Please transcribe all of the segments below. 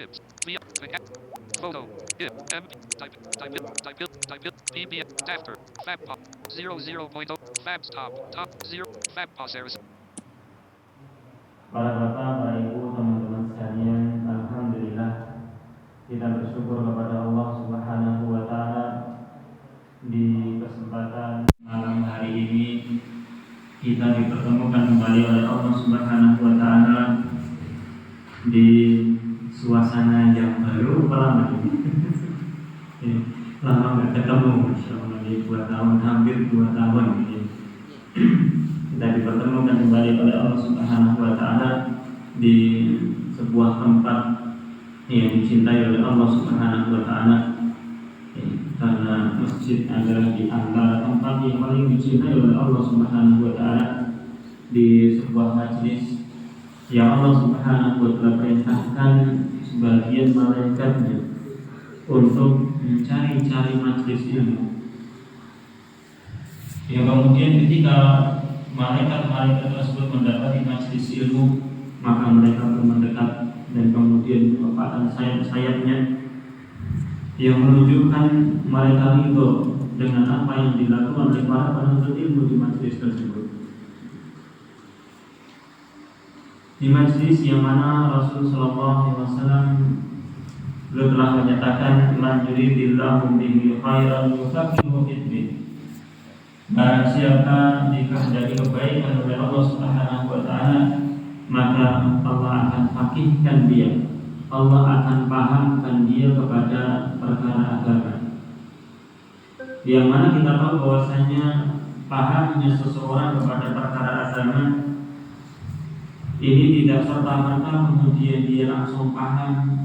Tips. Via. Photo. Hip. M. Type. Type. Type. Type. PBS. After. Fab pop. 0.0. Fab stop. Top 0. Fab pause errors. Para bapak, para ibu, teman-teman sekalian, alhamdulillah kita bersyukur kepada Allah Subhanahu wa taala di kesempatan malam hari ini kita dipertemukan kembali oleh Allah Subhanahu wa taala di suasana yang baru. Lama ini lama nggak ketemu, Masya Allah, di 2 tahun, hampir 2 tahun ini kita dipertemukan kembali oleh Allah Subhanahu wa taala di sebuah tempat yang dicintai oleh Allah Subhanahu wa taala, karena masjid adalah di antara tempat yang paling dicintai oleh Allah Subhanahu wa taala. Di sebuah majlis yang Allah Subhanahu wa taala perintahkan sebagian malaikatnya untuk mencari-cari majlis ilmu, yang kemudian ketika malaikat-malaikat tersebut mendapati majlis ilmu, maka mereka pun mendekat dan kemudian melepaskan sayap-sayapnya yang menunjukkan mereka itu dengan apa yang dilakukan oleh para penuntut ilmu di majlis tersebut. Di majlis yang mana Rasul sallallahu alaihi wasallam beliau telah menyatakan, man yuridillahu bihi khairan yufaqihuhu fid-din. Barang siapa dikehendaki kebaikan oleh Allah Subhanahu wa taala, maka Allah akan faqihkan dia. Allah akan pahamkan dia kepada perkara agama. Yang mana kita tahu bahwasanya pahamnya seseorang kepada perkara agama ini tidak serta-merta kemudian dia langsung paham,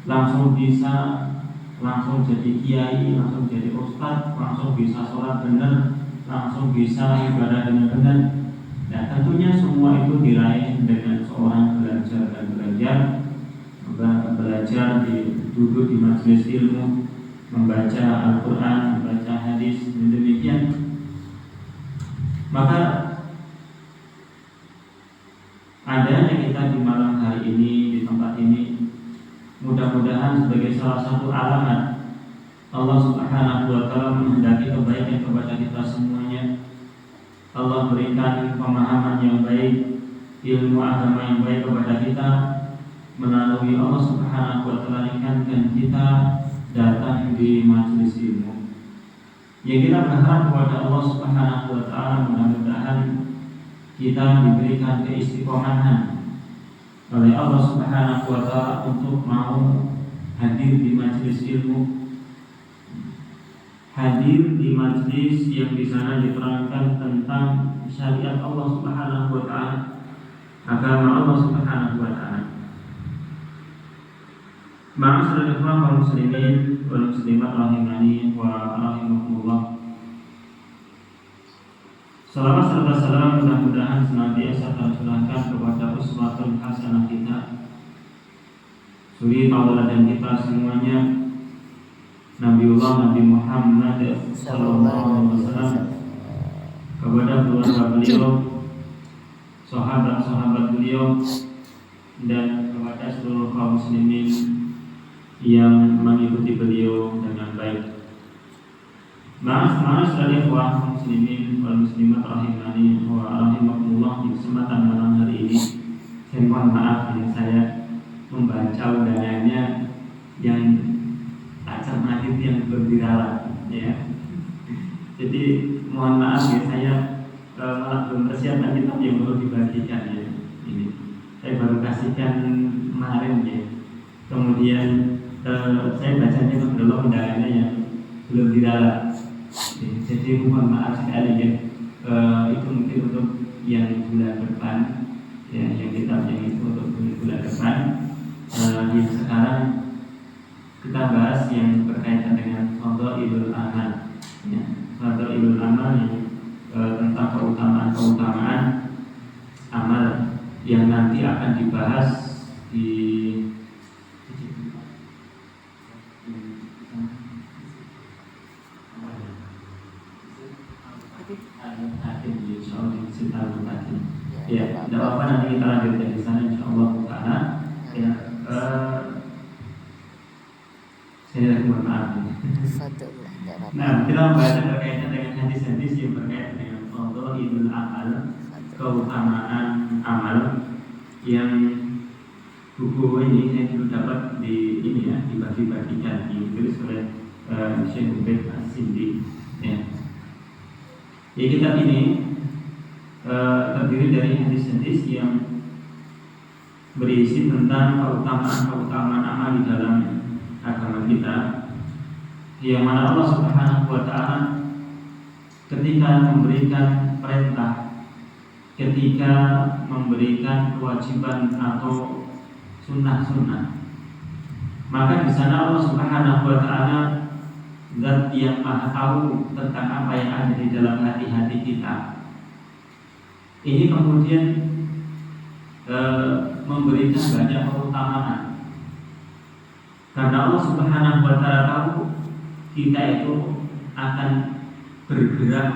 langsung bisa, langsung jadi kiai, langsung jadi ustadz, langsung bisa sholat benar, langsung bisa ibadah dengan benar. Nah, tentunya semua itu diraih dengan seorang belajar dan belajar duduk di majelis ilmu, membaca Al-Quran, membaca hadis, dan demikian. Maka adanya kita di malam hari ini di tempat ini mudah-mudahan sebagai salah satu alamat Allah Subhanahu wa taala menghendaki kebaikan kepada kita semuanya. Allah berikan pemahaman yang baik, ilmu agama yang baik kepada kita melalui Allah Subhanahu wa taala ringankan kita datang di majelis ilmu. Yang kita berharap kepada Allah Subhanahu wa taala mudah-mudahan kita diberikan keistiqomahan oleh Allah Subhanahu wa taala untuk mau hadir di majelis ilmu, hadir di majlis yang di sana diterangkan tentang syariat Allah Subhanahu wa taala, agama Allah Subhanahu wa taala. Ma'asyiral ikhwan wal muslimin wal muslimat rahimani wa rahimakumullah. Salawat serta salam mudah-mudahan senantiasa tercurahkan kepada uswatun hasanah kita, suri tauladan kita semuanya, Nabiullah Nabi Muhammad sallallahu alaihi wasallam, kepada keluarga beliau, sahabat-sahabat beliau, dan kepada seluruh kaum muslimin yang mengikuti beliau dengan baik. Maaf dari ikhwan muslimin wal muslimat rahimani wa rahimakumullah, di kesempatan malam hari ini saya mohon maaf ya, saya membaca undangannya yang acam hadis yang berbiralah ya. Jadi mohon maaf ya, saya malah belum persiapkan kitab yang perlu dibagikan ya. Ini saya baru kasihkan kemarin ya. Kemudian saya bacanya belum undangannya yang belum diralat. Jadi mohon maaf sekali ya. Itu mungkin untuk yang bulan depan ya, yang kitab yang itu untuk bulan depan. Yang sekarang kita bahas yang berkaitan dengan Fadhailul Amal ya, Fadhailul Amal yang tentang keutamaan amal yang nanti akan dibahas di ya, tidak apa-apa, nanti kita lanjutkan di sana insyaallah taala ya. Saya mohon maaf. Fadullah, enggak apa-apa. Nah, kita membahas berkaitan dengan hadis-hadis yang berkaitan dengan fadhailul amal, keutamaan amal yang buku ini saya dulu dapat di ini ya, dibagi-bagikan ditulis oleh Syekh Ubaid As-Sindi ya. Jadi kitab ini terdiri dari hadis-hadis yang berisi tentang keutamaan amal di dalam agama kita, yang mana Allah Subhanahu wa taala ketika memberikan perintah, ketika memberikan kewajiban atau sunnah-sunnah, maka di sana Allah Subhanahu wa taala zat yang maha tahu tentang apa yang ada di dalam hati-hati kita. Ini kemudian memberikan banyak keutamaan, karena Allah Subhanahu wa taala tahu kita itu akan bergerak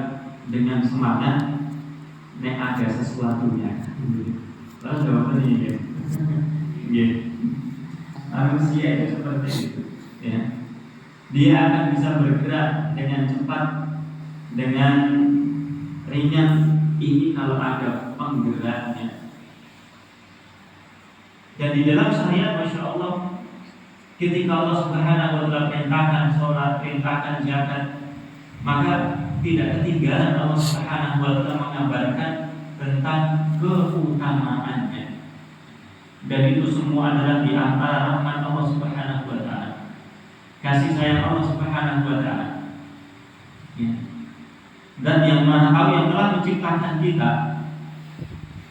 dengan semangat nek ada sesuatunya. Lalu jawabannya ya. Ya. Manusia itu seperti itu ya. Dia akan bisa bergerak dengan cepat, dengan ringan ini kalau ada penggeraknya. Dan di dalam syariat, Masya Allah, ketika Allah Subhanahu wa taala perintahkan sholat, perintahkan zakat, maka tidak ketinggalan Allah Subhanahu wa taala mengabarkan tentang keutamaannya. Dan itu semua adalah di antara rahmat Allah Subhanahu wa taala, kasih sayang Allah Subhanahu wa taala. Ya. Dan yang Maha Tahu yang telah menciptakan kita,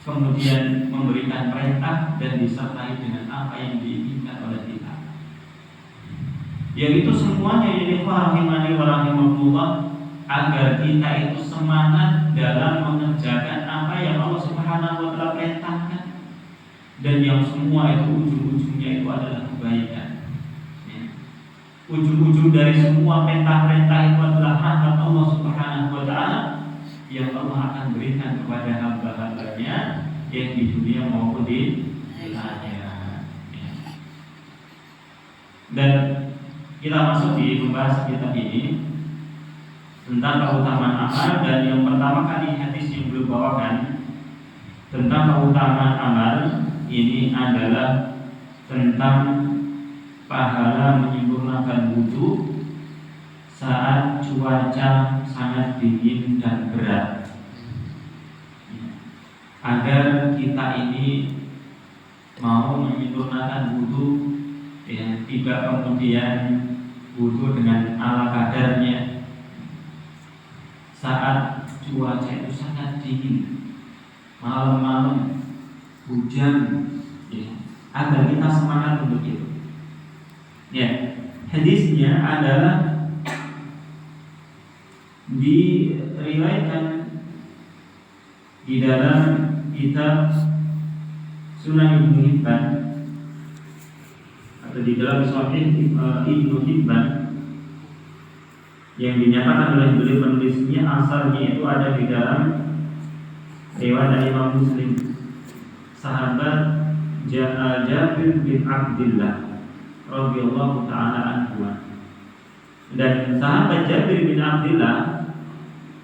kemudian memberikan perintah dan disertai dengan apa yang diinginkan oleh kita. Yaitu semuanya jadi rahimani wa rahimakumullah, agar kita itu semangat dalam mengerjakan apa yang Allah Subhanahu wa taala perintahkan, dan yang semua itu ujung-ujungnya itu adalah kebaikan. Ya. Ujung-ujung dari semua perintah-perintah itu adalah rahmat Allah Subhanahu wa taala yang Allah akan berikan kepada hamba-hambanya yang di dunia maupun di akhirat. Ya. Dan kita masuk di pembahasan kitab ini tentang keutamaan amal, dan yang pertama kali hadis yang beliau bawakan tentang keutamaan amal ini adalah tentang pahala menyempurnakan wudu saat cuaca sangat dingin dan berat, agar kita ini mau menyempurnakan wudu ya, tidak kemudian wudu dengan ala kadarnya saat cuaca itu sangat dingin, malam-malam hujan ya, agar kita semangat untuk itu. Ya, hadisnya adalah diriwayatkan di dalam kitab Sunan Ibnu Hibban atau di dalam Sahih Ibnu Hibban, yang dinyatakan oleh beliau penulisnya asalnya itu ada di dalam riwayat Imam Muslim, sahabat Jabir bin Abdullah radhiyallahu taala anhu. Dan sahabat Jabir bin Abdullah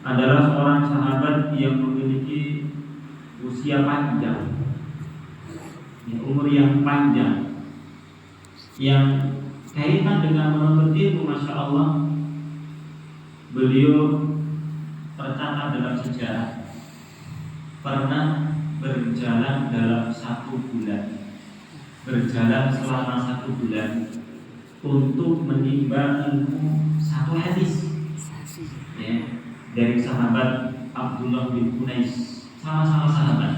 adalah seorang sahabat yang memiliki usia panjang, ya, umur yang panjang, yang kaitan dengan menuntut ilmu, Masya Allah, beliau tercatat dalam sejarah pernah berjalan dalam 1 bulan, berjalan selama 1 bulan untuk menimba ilmu 1 hadis ya, dari sahabat Abdullah bin Unais. Sama-sama sahabat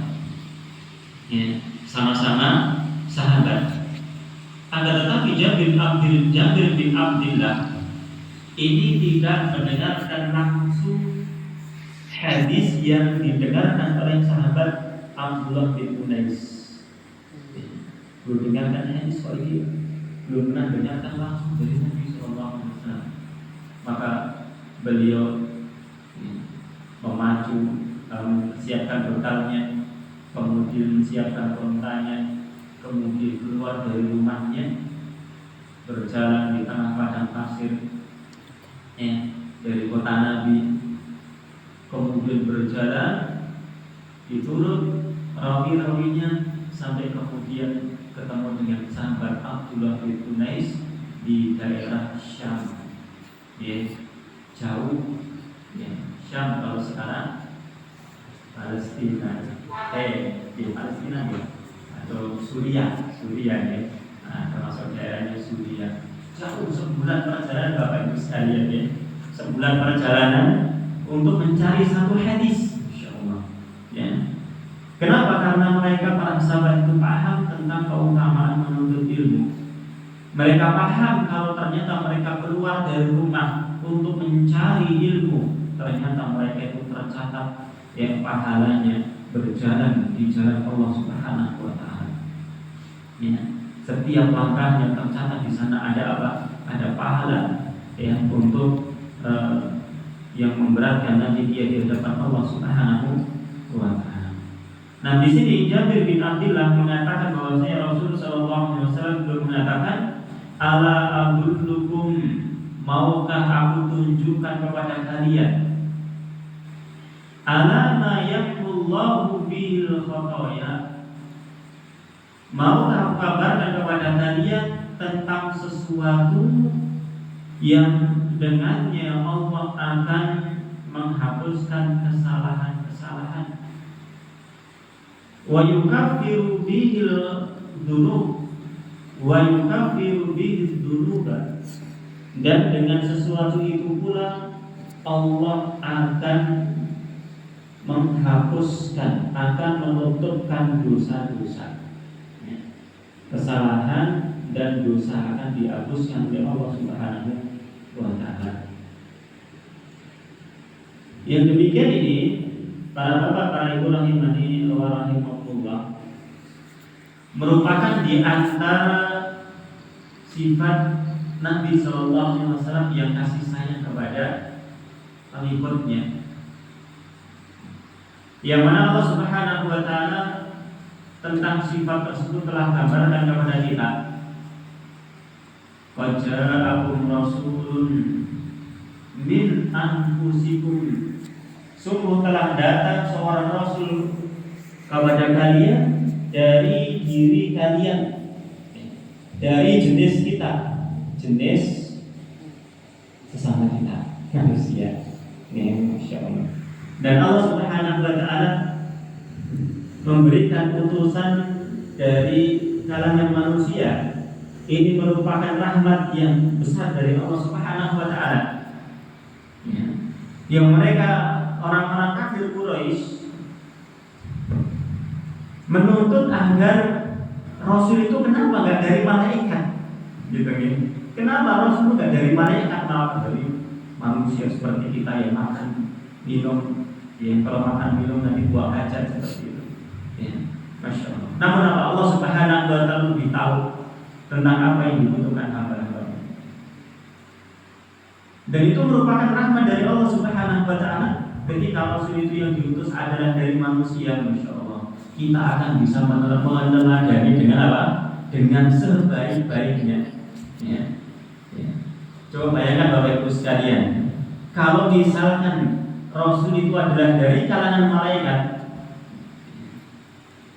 ya, sama-sama sahabat. Akan tetapi Jabir bin Abdullah ini tidak mendengarkan langsung hadis yang didengarkan oleh sahabat Abdullah bin Unais. Belum dengarkan hadis kok ini, belum pernah dengarkan langsung dari Nabi SAW. Maka beliau memacu, siapkan bekalnya, kemudian siapkan ontanya, kemudian keluar dari rumahnya, berjalan di tengah padang Mesir, dari kota Nabi, kemudian berjalan diturut rawi-rawinya sampai kemudian ketemu dengan sahabat Abdullah bin Unais di daerah Syam, jauh, Syam kalau sekarang Palestina, di Palestina atau Suriah ya, termasuk daerahnya Suriah. Jauh, sebulan perjalanan Bapak Ibu sekalian ya, sebulan perjalanan untuk mencari satu hadis, Insya Allah. Ya. Kenapa? Karena mereka para sahabat itu paham tentang keutamaan menuntut ilmu. Mereka paham kalau ternyata mereka keluar dari rumah untuk mencari ilmu, ternyata mereka itu tercatat yang pahalanya berjalan di jalan Allah Subhanahu wa Ta'ala. Ya. Setiap langkah yang tercatat di sana ada apa? Ada pahala yang untuk yang memberatkan nanti dia di hadapan Allah Subhanahu wa Ta'ala. Nah, di sini Jabir bin Abdullah mengatakan bahwasanya Rasul sallallahu alaihi wasallam belum mengatakan, "Ala adullukum, maukah aku tunjukkan kepada kalian ala ma yaqullahu bil khotoya, maukah aku kabarkan kepada kalian tentang sesuatu yang dengannya Allah akan menghapuskan kesalahan-kesalahan, wa yukaffiru bihil dzunub wa yukaffiru bihil dzunuba, dan dengan sesuatu itu pula Allah akan menghapuskan, akan menutupkan dosa-dosa. Kesalahan dan dosa akan dihapuskan oleh Allah Subhanahu wa Ta'ala. Yang demikian ini, para bapak, para ibu rahimani wa rahimakumullah, merupakan di antara sifat Nabi sallallahu alaihi wasallam yang kasih sayang kepada pengikutnya, yang mana Allah Subhanahu wa Ta'ala tentang sifat tersebut telah kabarkan kepada kita. Qad ja'akum rasulun min anfusikum, sungguh telah datang seorang rasul kepada kalian dari diri kalian, dari jenis kita, jenis sesama kita, manusia. Ini Masya Allah. Dan Allah Subhanahu wa Ta'ala memberikan utusan dari kalangan manusia. Ini merupakan rahmat yang besar dari Allah Subhanahu wa Ta'ala. Ya. Yang mereka, orang-orang kafir Quraisy, menuntut agar Rasul itu kenapa nggak dari malaikat, gitu ya? Kenapa Rasul nggak dari malaikat, malah dari manusia seperti kita yang makan, minum, yang kalau makan minum nanti buang hajat seperti itu. Ya, Masya Allah. Namun apa, Allah Subhanahu wa Ta'ala lebih tahu tentang apa yang dibutuhkan hamba-hambanya. Dan itu merupakan rahmat dari Allah Subhanahu wa Ta'ala. Ketika Rasul itu yang diutus adalah dari manusia, Masya Allah, kita akan bisa meneladani dengan apa? Dengan sebaik-baiknya. Ya. Ya. Coba bayangkan Bapak Ibu sekalian, kalau misalkan Rasul itu adalah dari kalangan malaikat,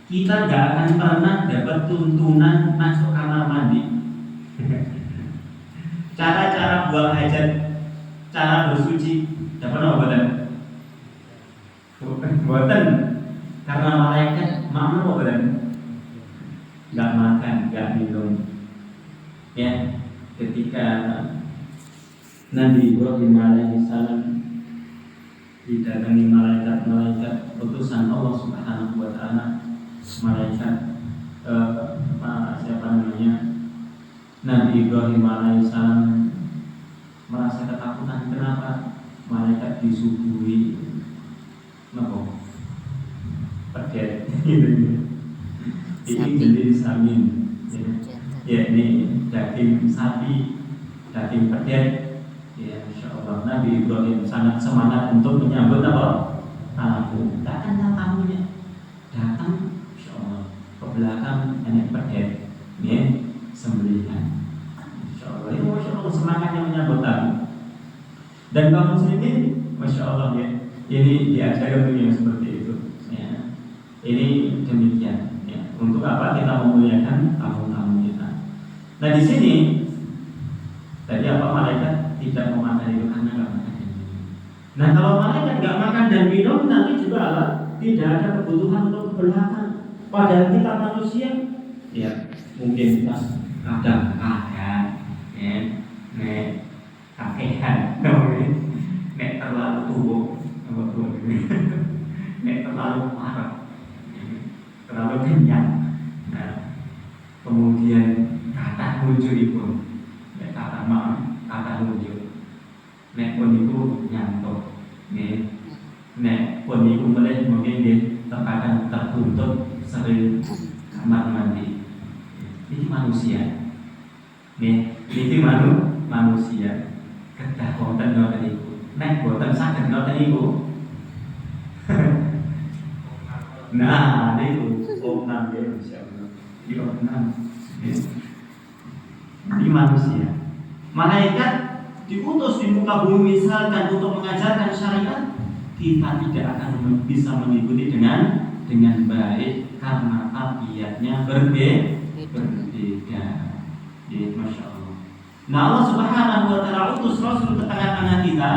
kita gak akan pernah dapat tuntunan masuk kamar mandi. Cara-cara buang hajat, cara bersuci, dapat apa? Buatan. Karena malaikat makmur apa? Gak makan, gak minum. Ya, ketika Nabi Ibrahim alaihissalam didatangi malaikat utusan Allah Subhanahu wa Ta'ala, malaikat Nabi Ibrahim alaihissalam merasa ketakutan. Kenapa? Malaikat disuguhi pedet ini jenis samin, ya ini daging sapi, daging pedet. Ya, Insya Allah Nabi Ibrahim sangat semangat untuk menyambut apa? Tamu. Datang tamunya, datang, Insya Allah ke belakang enak pedet, ya, sembelihan. Insya Allah, itu Masya Allah semangatnya menyambut Dan kaum muslimin, masya Allah ya, ini diajarkan untuk yang seperti itu. Ya. Ini demikian. Ya. Untuk apa kita memuliakan tamu-tamu kita? Nah di sini tadi apa malaikat tidak memakan itu karena nggak makan dan minum. Nah kalau malaikat nggak makan dan minum nanti juga Allah tidak ada kebutuhan untuk kebelakang. Padahal kita manusia, ya mungkin kita kadang ya, kakehan, nek terlalu tua, nek terlalu marah, terlalu kenyang. Nah, kemudian kata muncul pun, nek kata maaf, kata muncul, nek pun itu nyantok, nek pun itu mulai mungkin dia terkadang tertutup sering kamar mandi. Ini manusia, ini manusia. Kedah konten ngoten niku, nek boten saged ngoten niku. Nah, niku omnam ya insyaallah. Iki omnam. Ini manusia. Malaikat diutus di muka bumi misalkan untuk mengajarkan syariat, kita tidak akan bisa mengikuti dengan baik karena tabiatnya berbeda. Ya, masya Allah. Nah Allah Subhanahu wa Ta'ala utus Rasul ke tengah-tengah kita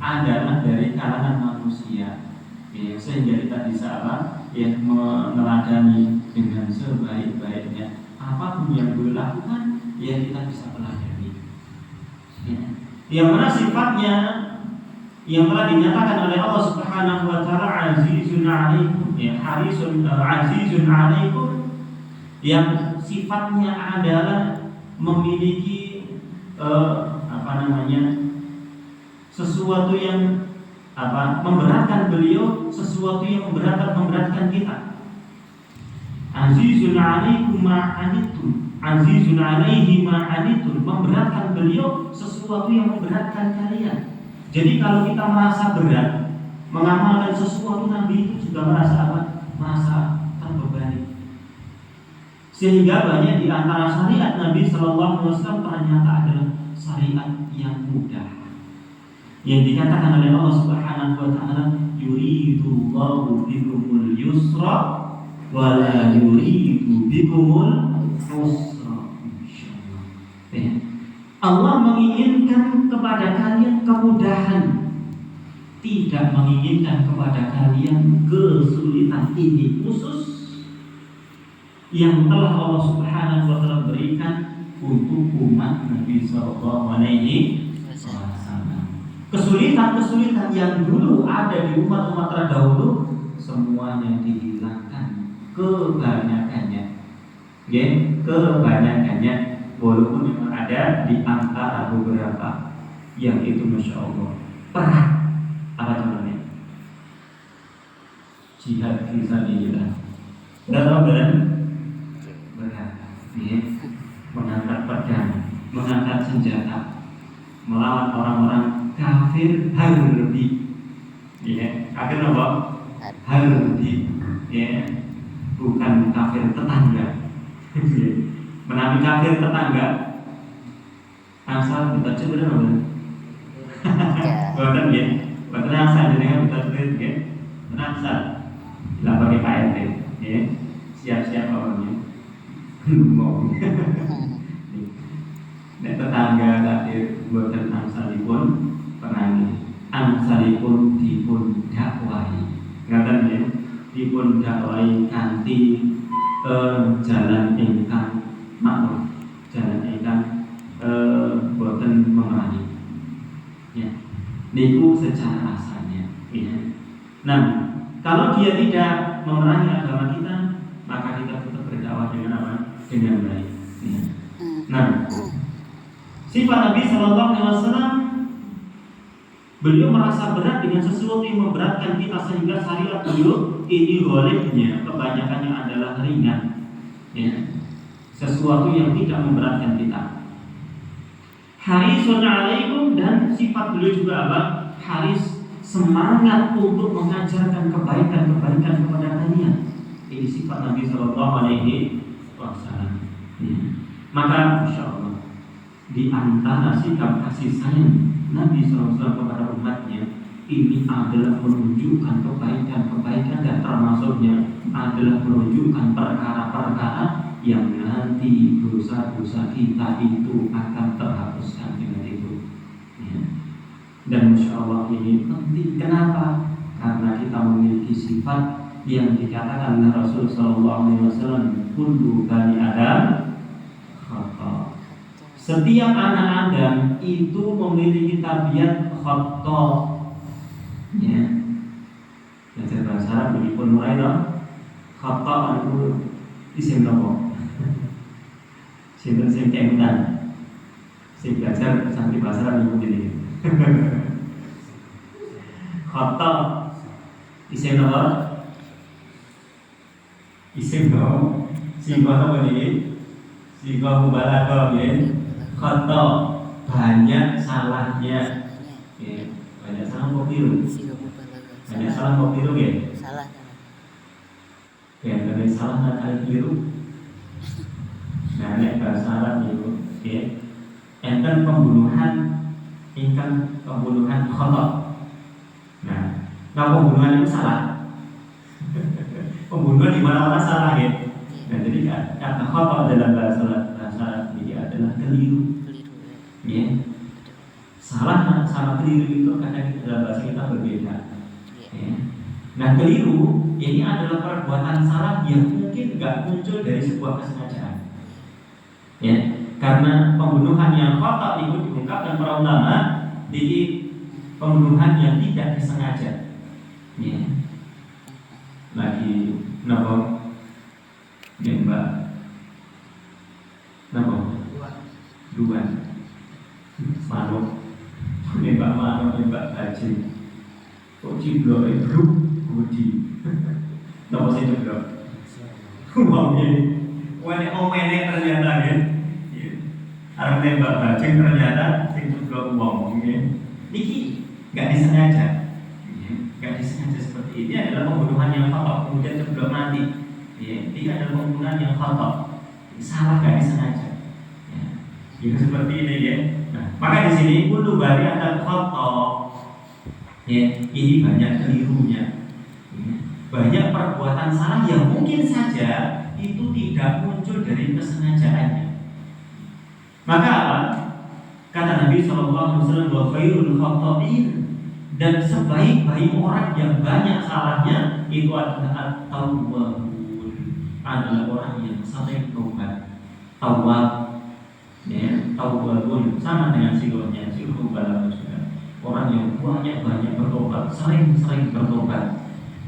adalah dari kalangan manusia, ya, sehingga kita bisa apa? Ya, meneladani dengan sebaik-baiknya apapun yang beliau lakukan, ya kita bisa pelajari. Ya. Yang mana sifatnya yang telah dinyatakan oleh Allah Subhanahu wa Ta'ala azizun 'alaikum, ya harisun azizun 'alaikum, yang sifatnya adalah memiliki sesuatu yang memberatkan beliau, sesuatu yang memberatkan kita. Azizun 'alaikum ma 'anittum, azizun 'alaihi ma 'anittum, memberatkan beliau sesuatu yang memberatkan kalian. Jadi kalau kita merasa berat mengamalkan sesuatu, Nabi itu juga merasa terbebani. Sehingga banyak di antara syariat Nabi Shallallahu Alaihi Wasallam ternyata adalah syariat yang mudah. Yang dikatakan oleh Allah Subhanahu Wa Taala, yuridullahu bikumul yusra wa la yuridu bikumul usra. Allah menginginkan kepada kalian kemudahan, tidak menginginkan kepada kalian kesulitan. Ini khusus yang telah Allah Subhanahu wa Ta'ala berikan untuk umat Nabi sallallahu alaihi wasallam. Kesulitan-kesulitan yang dulu ada di umat-umat terdahulu semuanya dihilangkan, kebanyakannya. Ya, kebanyakannya, walaupun memang ada di antara beberapa yang itu masya Allah perang, apa namanya, jihad fisabilillah, berat, ya, mengangkat pedang, mengangkat senjata, melawan orang-orang kafir harbi, ya, kafir apa? Harbi, ya, bukan kafir tetangga. Menapi kafir tetangga, asal kita coba dulu. Bukan ya, bukan asal dengan kita coba ya, asal, tidak pakai Pak RT, ya, siap-siap orangnya. Mau nek tetangga kafir boten amsalipun perangi, amsalipun dipun dakwahi, ngaten ya, dipun dakwahi kanthi jalan ingkang makmur, jalan ingkang boten memerangi, ya, niku secara asalnya, ya. Nah, kalau dia tidak memerangi agama kita, maka kita tetap berdakwah dengan apa? Dengan baik. Ya. Nah, sifat Nabi Sallallahu Alaihi Wasallam, beliau merasa berat dengan sesuatu yang memberatkan kita, sehingga syariat beliau ini goleknya kebanyakannya adalah ringan, ya, sesuatu yang tidak memberatkan kita. Harisun 'alaikum, dan sifat beliau juga apa? Haris, semangat untuk mengajarkan kebaikan-kebaikan kepada kalian. Ini sifat Nabi Sallallahu Alaihi Wasallam. Maka insya Allah di antara sikap kasih sayang Nabi SAW kepada umatnya ini adalah menunjukkan kebaikan-kebaikan dan termasuknya adalah menunjukkan perkara-perkara yang nanti dosa-dosa kita itu akan terhapuskan dengan itu. Ya. Dan Masya Allah ini penting. Kenapa? Karena kita memiliki sifat yang dikatakan oleh Rasulullah SAW, kullu bani Adam khata. Setiap anak Adam itu memiliki tabiat khata. Ya. Belajar bahasa Arab begipun mulai dong. Khata itu isim nopo. Sinten sing kemutan. Sing belajar sampai bahasa Arab begini. Khata isim nopo. Isim nopo. Sing apa ini? Sing mubalaghah ya. Khata banyak salahnya. Ya, banyak salah keliru. Banyak salah keliru ya. Salah. Ya, dari salah dan kali keliru. Nah, nek bahasa Arab itu, ya. Enten pembunuhan, ingkang pembunuhan khata. Nah, pembunuhan itu salah. Pembunuhan di mana-mana salah ya. Nah, jadi kata khata dalam bahasa Arab ini adalah keliru. Ya. Salah sama keliru itu kadang dalam bahasa kita berbeda. Ya. Nah, keliru ini adalah perbuatan salah yang mungkin nggak muncul dari sebuah kesengajaan. Ya, karena pembunuhan yang khata itu diungkapkan para ulama di pembunuhan yang tidak disengaja. Ya. Lagi napa? Nembak. Napa? Dua. Manuk. Nembak manuk, nembak bajing. Kok ciblok itu budi. Napa sih ciblok? Wong ini. Wene omene ternyata ya. Arep nembak bajing ternyata sing ciblok wong nggih. Niki enggak disengaja. Enggak disengaja seperti ini adalah pembunuhan yang khata kemudian ciblok mati. Ini adalah pembunuhan yang khata. Salah enggak disengaja. Itu seperti ini ya. Nah, maka di sini kullu bari ada khata. Ya, ini banyak kelirunya. Banyak perbuatan salah yang mungkin saja itu tidak muncul dari kesengajaannya. Maka apa? Kata Nabi SAW, wa khairul khata'in, dan sebaik-baik orang yang banyak salahnya itu adalah at-tawwabun, adalah orang yang sering taubat. Tawwab, ya, tawwabun sama dengan sigonya, sigoh balaghah juga. Orang yang banyak bertobat, sering bertobat.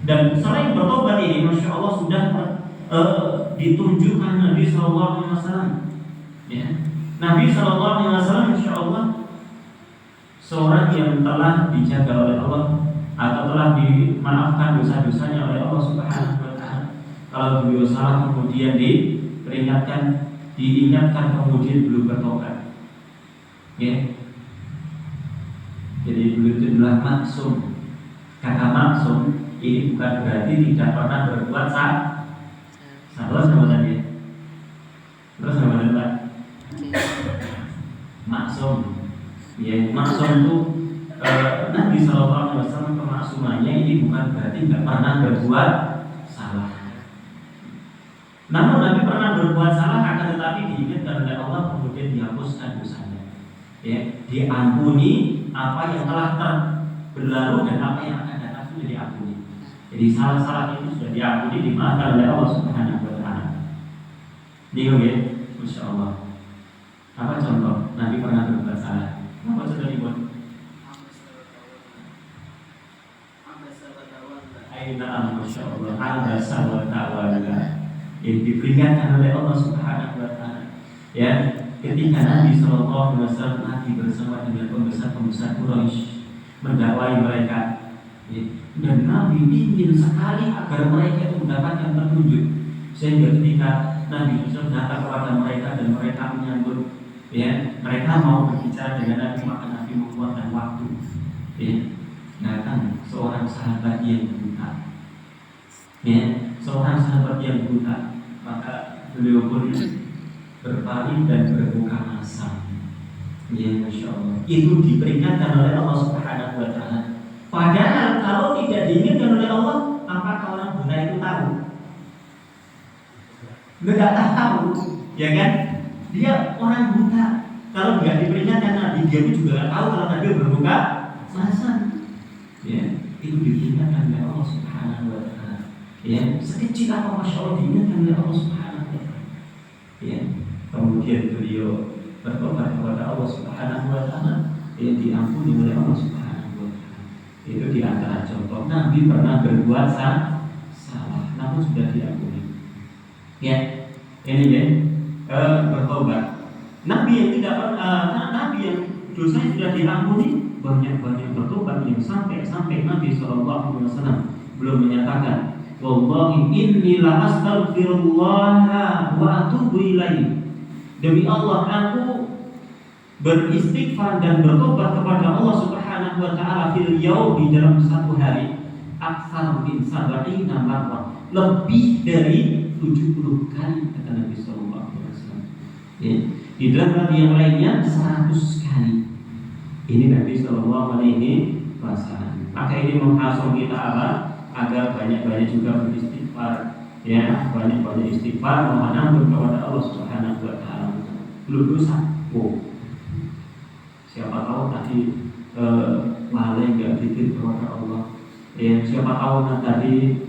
Dan sering bertobat ini, Masya Allah sudah ditunjukkan Nabi SAW. Ya. Nabi SAW, Masya Allah, seorang yang telah dijaga oleh Allah atau telah dimaafkan dosa-dosanya oleh Allah Subhanahu Wa Taala. Kalau beliau salah kemudian diingatkan, kemudian belum bertobat. Ya. Jadi beliau itu adalah maksum. Kata maksum ini bukan berarti tidak pernah berbuat salah. Sama tadi. Terus sama tadi Pak. Maksum. Ya, maksum itu Nabi SAW kemaksumannya ini bukan berarti tidak pernah berbuat salah. Namun Nabi pernah berbuat salah, akan tetapi diingatkan oleh Allah kemudian dihapuskan dosanya. Ya, diampuni apa yang telah berlalu dan apa yang akan datang sudah diampuni. Jadi salah-salah itu sudah diampuni, dimaafkan oleh Allah Subhanahu Wa Taala. Ini ya, Masya Allah. Apa contoh Nabi pernah berbuat salah? Apa contoh dibuat? Aina Masya Allah. Ada salah tawalla. Yang diperingatkan oleh Allah Subhanahu Wa Taala. Ya, ketika Nabi SAW lagi bersama dengan pembesar-pembesar Quraisy mendakwai mereka, ya, dan Nabi ingin sekali agar mereka itu mendapatkan petunjuk, sehingga ketika Nabi SAW datang kepada mereka dan mereka menyambut, ya, mereka mau berbicara dengan Nabi, maka Nabi mengeluarkan waktu, ya, datang seorang sahabat yang buta, ya, seorang sahabat yang buta, maka beliau pun berpaling dan berbuka masam. Ya, Masya Allah. Itu diperingatkan oleh Allah Subhanahu wa Ta'ala. Padahal kalau tidak diingatkan oleh Allah, apakah orang buta itu tahu? Nggak tahu, ya kan? Dia orang buta. Kalau nggak diperingatkan Nabi, dia pun juga nggak tahu kalau Nabi berbuka puasa. Ya, itu diperingatkan oleh Allah Subhanahu wa Ta'ala. Ya, sekecil apa Masya Allah diingatkan oleh Allah Subhanahu wa Ta'ala. Ya, kemudian beliau bertobat kepada Allah Subhanahu wa Ta'ala, yang diampuni oleh Allah Subhanahu wa Ta'ala. Itu di antara contoh Nabi pernah berbuat salah, namun sudah diampuni. Ya, ini ya, bertobat. Nabi yang tidak pernah, Nabi yang dosanya sudah diampuni, banyak bertobat yang sampai Nabi SAW belum menyatakan, wallahi inni la astaghfirullah wa atubu ilaihi. Demi Allah, aku beristighfar dan bertobat kepada Allah Subhanahu wa Ta'ala fil yaum, di dalam satu hari, aksar min sab'ina marrah, lebih dari 70 kali, kata Nabi sallallahu alaihi wasallam. Ya. Di dalam hadis yang lainnya 100 kali. Ini Nabi sallallahu alaihi wasallam. Maka ini menghasung kita apa? Agar banyak-banyak juga beristighfar. Ya, banyak-banyak istighfar, mohon ampun kepada Allah Subhanahu wa Ta'ala. Belum dosa. Siapa tahu tadi lalai enggak zikir kepada Allah. Ya, siapa tahu tadi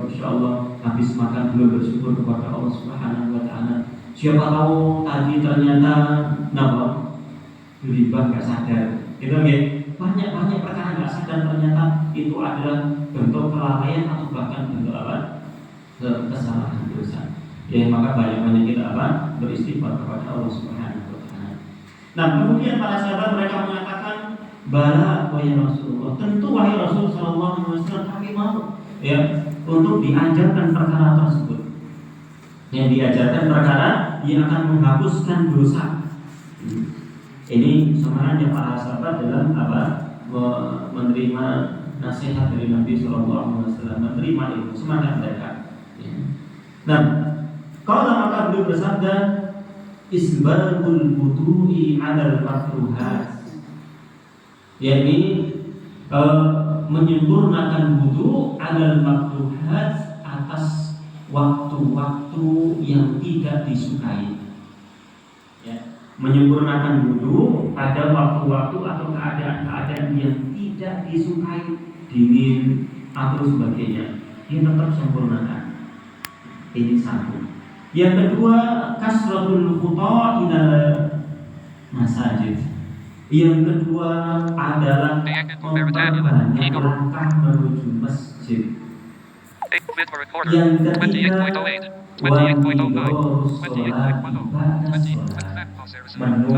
insyaallah habis makan belum bersyukur kepada Allah Subhanahu wa Ta'ala. Siapa tahu tadi ternyata beribah enggak sadar. Itu nggih. Banyak perkara enggak sadar ternyata itu adalah bentuk kelalaian atau bahkan bentuk apa? Kesalahan dosa. Ya, maka banyak kita apa? Beristighfar kepada Allah Subhanahu wa Ta'ala. Nah, kemudian para sahabat mereka mengatakan, bala wahai Rasulullah, tentu wahai Rasul sallallahu alaihi wasallam, kami mau ya untuk diajarkan perkara tersebut. Yang diajarkan perkara yang akan menghapuskan dosa. Ini sebenarnya para sahabat dalam apa? Menerima nasihat dari Nabi sallallahu alaihi wasallam, menerima ilmu, semangat mereka. Nah, kalau maka beliau bersabda, isbagul wudu'i 'alal makruhat, yakni menyempurnakan wudu 'alal makruhat, atas waktu-waktu yang tidak disukai. Ya, menyempurnakan wudu pada waktu-waktu atau keadaan-keadaan yang tidak disukai, dingin atau sebagainya, dia tetap sempurnakan. Ini satu. Yang kedua, kasratul khuta ilal masajid. Yang kedua adalah memperbanyak langkah menuju masjid. Yang ketiga, menunggu waktu sholat setelah dia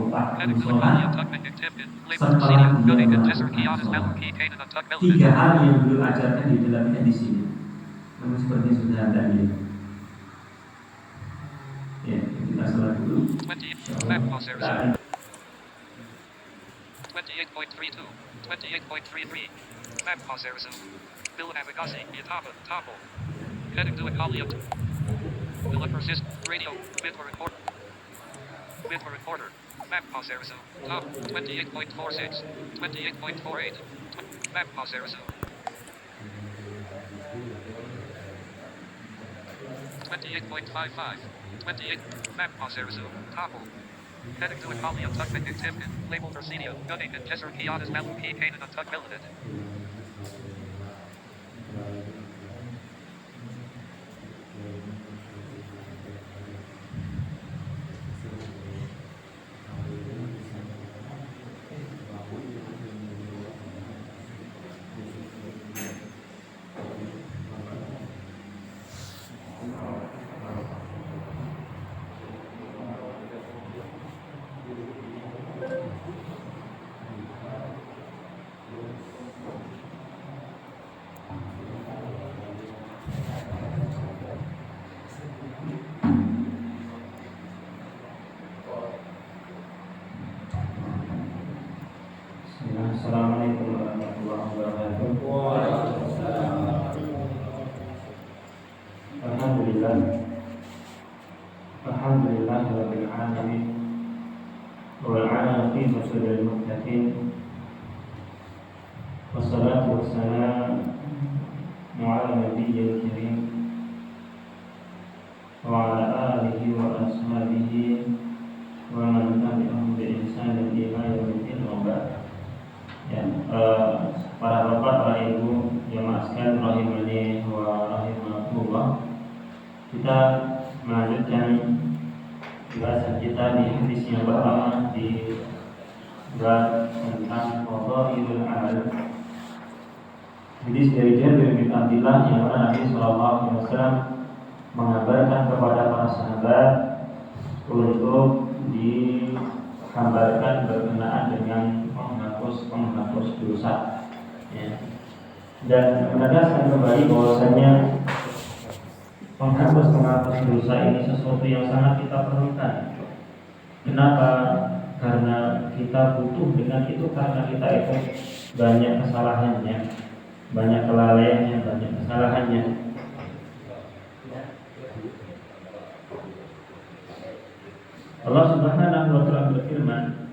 melakukan sholat. 3 hal yang beliau ajarkan di dalamnya di sini. Namun seperti sudah ada ya. Ya, kita salat dulu. 28.32, 28.33, map pause Bill Avigasi, Yatava, Topple. Heading to Akaliat. Will persist, radio, bit for recorder. Map pause top, 28.46, 28.48, map pause 28.55, 28, map pause topple. Heading to Akali of Tuckman and Timken, label Tersinia, Gunning and Jesser Kianas Malu P. Kanan and Tuck Militant. Assalamualaikum warahmatullahi wabarakatuh. Alhamdulillah rabbil alamin wal والعاقبة للمتقين والصلاة والسلام على النبي الكريم وعلى آله وأصحابه ومن tabi'ahum بإحسان إلى يوم الدين وبعد. Para bapak, para ibu yang sekalian rahimani wa rahimakumullah, kita melanjutkan bahasan kita di hadis yang pertama di bab tentang fadhailul amal. Hadis dari Jabir bin Abdullah yang mana Nabi sallallahu alaihi wasallam mengabarkan kepada para sahabat untuk dihambarkan berkenaan dengan penghapus dosa, ya. Dan menegaskan kembali bahwasanya penghapus dosa ini sesuatu yang sangat kita perlukan. Kenapa? Karena kita butuh dengan itu, karena kita itu banyak kesalahannya, banyak kelalaiannya, banyak kesalahannya. Allah Subhanahu wa Ta'ala berfirman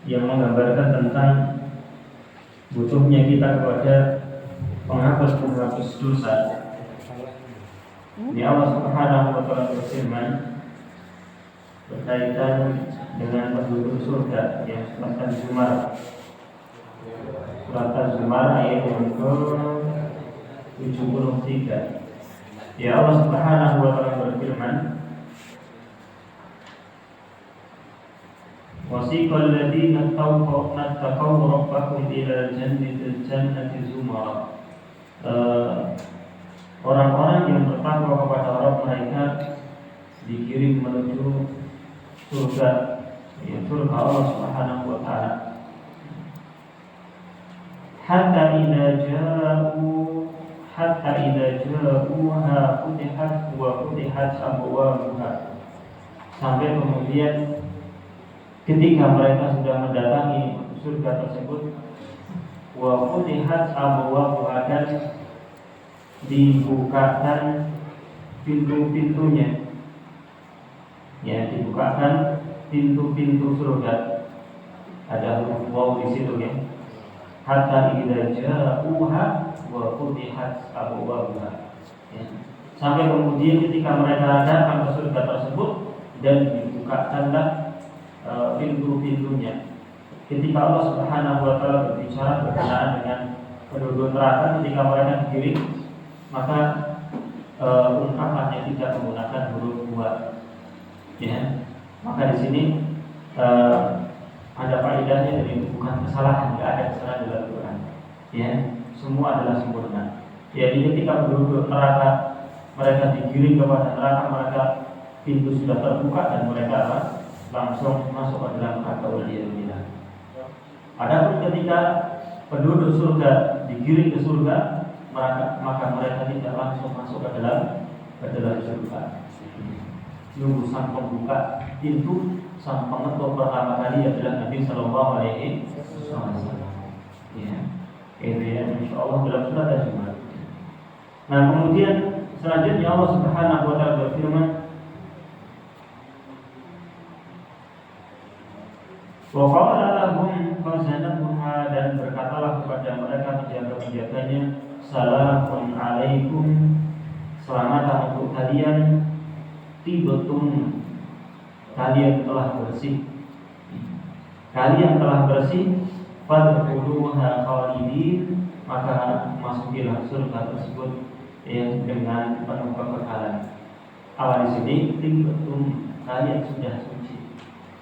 yang menggambarkan tentang butuhnya kita kepada penghapus dosa. Ini Allah Subhanahu wa Ta'ala berfirman berkaitan dengan penduduk surga yang surat Az-Zumar. Surat Az-Zumar ayat yang ke-73. Ya, Allah Subhanahu wa Ta'ala berfirman, wasiqal ladzina taqaw rabbakum ila jannati zumara. Orang-orang yang bertakwa kepada Rabb mereka dikirim menuju surga, yaitu surga Allah Subhanahu wa Ta'ala. Hatta idza ja'uha futihat abwabuha. Sampai kemudian ketika mereka sudah mendatangi surga tersebut, wa futihat abwabuha, dan dibukakan pintu-pintunya, ya, dibukakan pintu-pintu surga. Ada huruf waw di situ, ya. Hatta idza ja'uha wa futihat abwabuha, ya. Sampai kemudian ketika mereka datang ke surga tersebut dan dibukakanlah pintu-pintunya. Ketika Allah Subhanahu wa Ta'ala berbicara berkenaan dengan penduduk neraka ketika mereka digiring, maka ungkapannya tidak menggunakan huruf wa, ya. Maka di sini ada faedahnya, dari bukan kesalahan, tidak ada kesalahan dalam Quran, ya. Semua adalah sempurna. Jadi ketika penduduk neraka mereka digiring kepada neraka, mereka pintu sudah terbuka dan mereka langsung masuk ke dalam neraka. Waliyadzubillah. Adapun ketika penduduk surga digiring ke surga, maka mereka tidak langsung masuk ke dalam surga. Nunggu sang pembuka pintu, sang pengetuk pertama kali adalah Nabi Sallallahu Alaihi Wasallam. Ya, ini ya, insya Allah dalam surat Az-Zumar. Nah, kemudian selanjutnya Allah Subhanahu Wa Taala berfirman, wa qala lahum khazanatuha, dan berkatalah kepada mereka penjaga-penjaganya, salamun alaikum, selamat untuk kalian, tibtum, kalian telah bersih, fadkhuluha khalidin, maka masukilah surga tersebut yang dengan penuh kekekalan. Awal di sini tibtum, kalian sudah suci,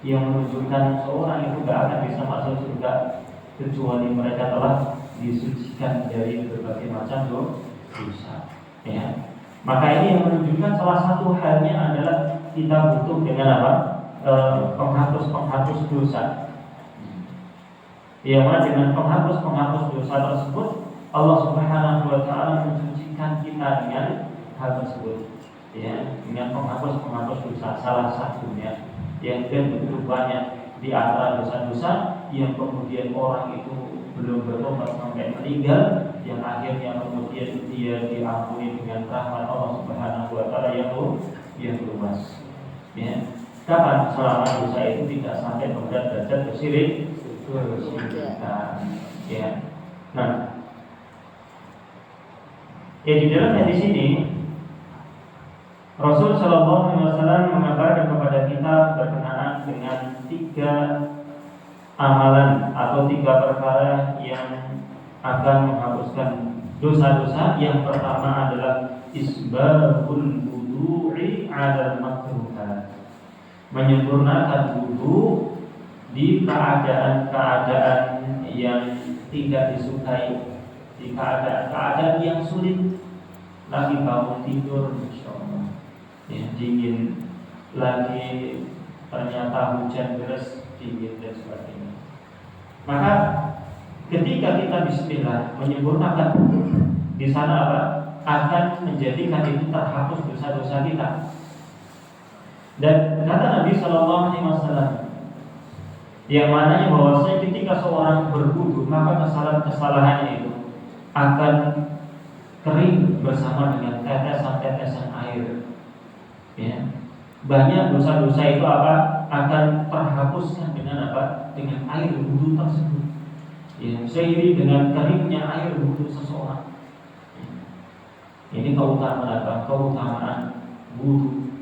yang menunjukkan seorang itu tidak akan bisa masuk surga kecuali mereka telah disucikan dari berbagai macam dosa, ya. Maka ini yang menunjukkan salah satu halnya adalah kita butuh dengan apa? Penghapus dosa. Yang mana dengan penghapus dosa tersebut, Allah Subhanahu wa Ta'ala mensucikan kita dengan hal tersebut, ya, dengan penghapus dosa. Salah satunya yang begitu banyak di antara dosa-dosa yang kemudian orang itu belum bertobat sampai meninggal, yang akhirnya kemudian dia diampuni dengan rahmat Allah Subhanahu wa Ta'ala yang luas, ya. Kapan? Selama dosa itu tidak sampai pada derajat kesyirikan. Ya. Nah, ya di dalam hadis ini Rasul Shallallahu Alaihi Wasallam mengabarkan kepada kita berkenaan dengan 3 amalan atau 3 perkara yang akan menghapuskan dosa-dosa. Yang pertama adalah isbahul wudu'i 'alal makruhat, menyempurnakan wudu di keadaan-keadaan yang tidak disukai, di keadaan-keadaan yang sulit, lagi bangun tidur, insyaallah, ya, dingin, lagi ternyata hujan deras, dingin dan sebagainya. Maka ketika kita bismillah menyempurnakan di sana apa? Akan menjadikan itu terhapus dosa-dosa kita. Dan kata Nabi Shallallahu Alaihi Wasallam yang mananya bahwasanya ketika seorang berwudu maka kesalahan-kesalahannya itu akan kering bersama dengan tetesan-tetesan air. Ya. Banyak dosa-dosa itu apa? Akan terhapuskan dengan apa? Dengan air wudu tersebut. Ya, seiring dengan keringnya air wudu seseorang. Ini keutamaan apa? Keutamaan wudu.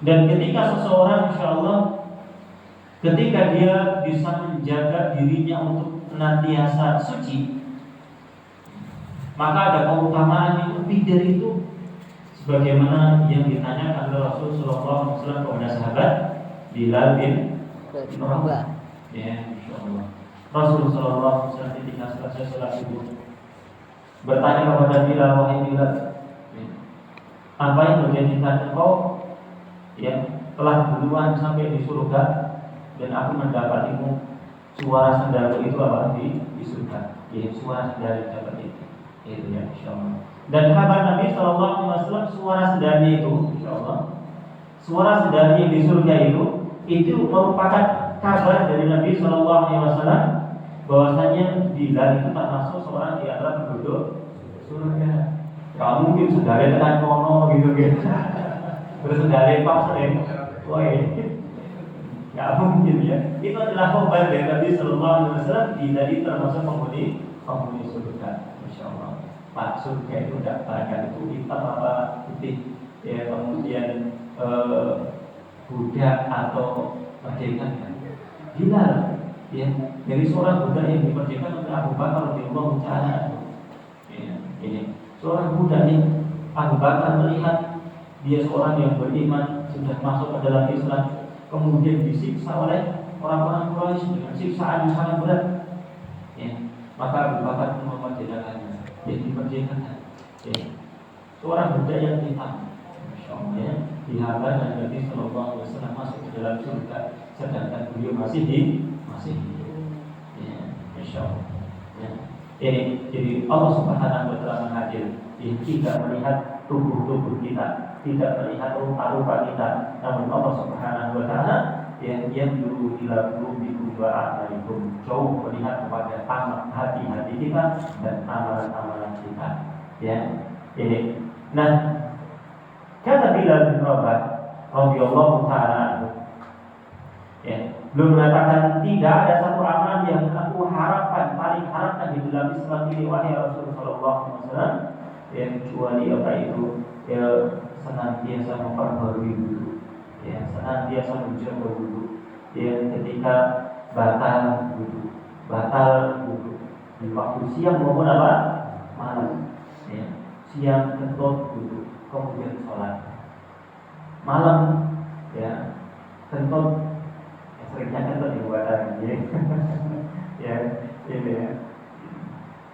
Dan ketika seseorang insyaallah ketika dia bisa menjaga dirinya untuk senantiasa suci, maka ada keutamaan yang lebih dari itu. Sebagaimana yang ditanyakan oleh Rasul sallallahu alaihi wasallam kepada sahabat Bilal bin Rabah. Ya, insyaallah. Rasul sallallahu alaihi wasallam ketika selesai salat subuh bertanya kepada Bilal, wahai Bilal, apa yang menjadikan engkau telah duluan sampai di surga dan aku mendapatimu suara sendalku itu apa di surga. Ya, suara sendal dapat itu ya insyaallah. Dan kabar Nabi Shallallahu Alaihi Wasallam suara sendalnya itu insyaallah, suara sendal yang di surga itu merupakan kabar dari Nabi Shallallahu Alaihi Wasallam bahwasanya Bilal itu termasuk seorang di antara penduduk surga. Gak mungkin sendalnya tekan kono gitu. Terus sendalnya pas woi, nggak mungkin ya. Itu adalah kabar dari Nabi Shallallahu Alaihi Wasallam Bilal itu termasuk penghuni surga. Insyaallah. Pak surga itu tidak banyak, itu hitam apa putih, ya, kemudian budak atau merdeka. Bilal, ya, dari seorang budak yang dimerdekakan oleh Abu Bakar radhiyallahu taala. Ya, ini seorang budak yang Abu Bakar melihat dia seorang yang beriman sudah masuk ke dalam Islam, kemudian disiksa oleh orang-orang Quraisy dengan siksaan yang sangat berat. Ya, maka Abu Bakar memerdekakannya, dia dimerdekakan. Ya, seorang budak yang hitam, ya, dihabarkan Nabi Sallallahu Alaihi Wasallam masuk ke dalam surga, sedangkan beliau masih hidup. Ya, insyaallah. Ya. Jadi Allah Subhanahu Wa Taala menghadir, tidak melihat tubuh kita, tidak melihat rupa-rupa kita, namun Allah Subhanahu Wa Taala yang dulu ila qulubikum wa a'malikum, jauh melihat kepada hati-hati kita dan amalan-amalan kita. Ya, ini. Nah, kata Bilal bin Rabah radhiyallahu taala, ya, belum mengatakan tidak ada satu amalan yang aku harapkan, paling harapkan di dalam Islam ini wahai Rasulullah sallallahu alaihi wasallam, yang kecuali apa itu, ya, senantiasa memperbarui wudu, ya, senantiasa menjaga wudu, ya, ketika batal wudu di waktu siang maupun apa malam, ya, siang kentut wudu, kemudian sholat, malam ya kentut, ya, seringnya kentut di badan, ya, ini ya,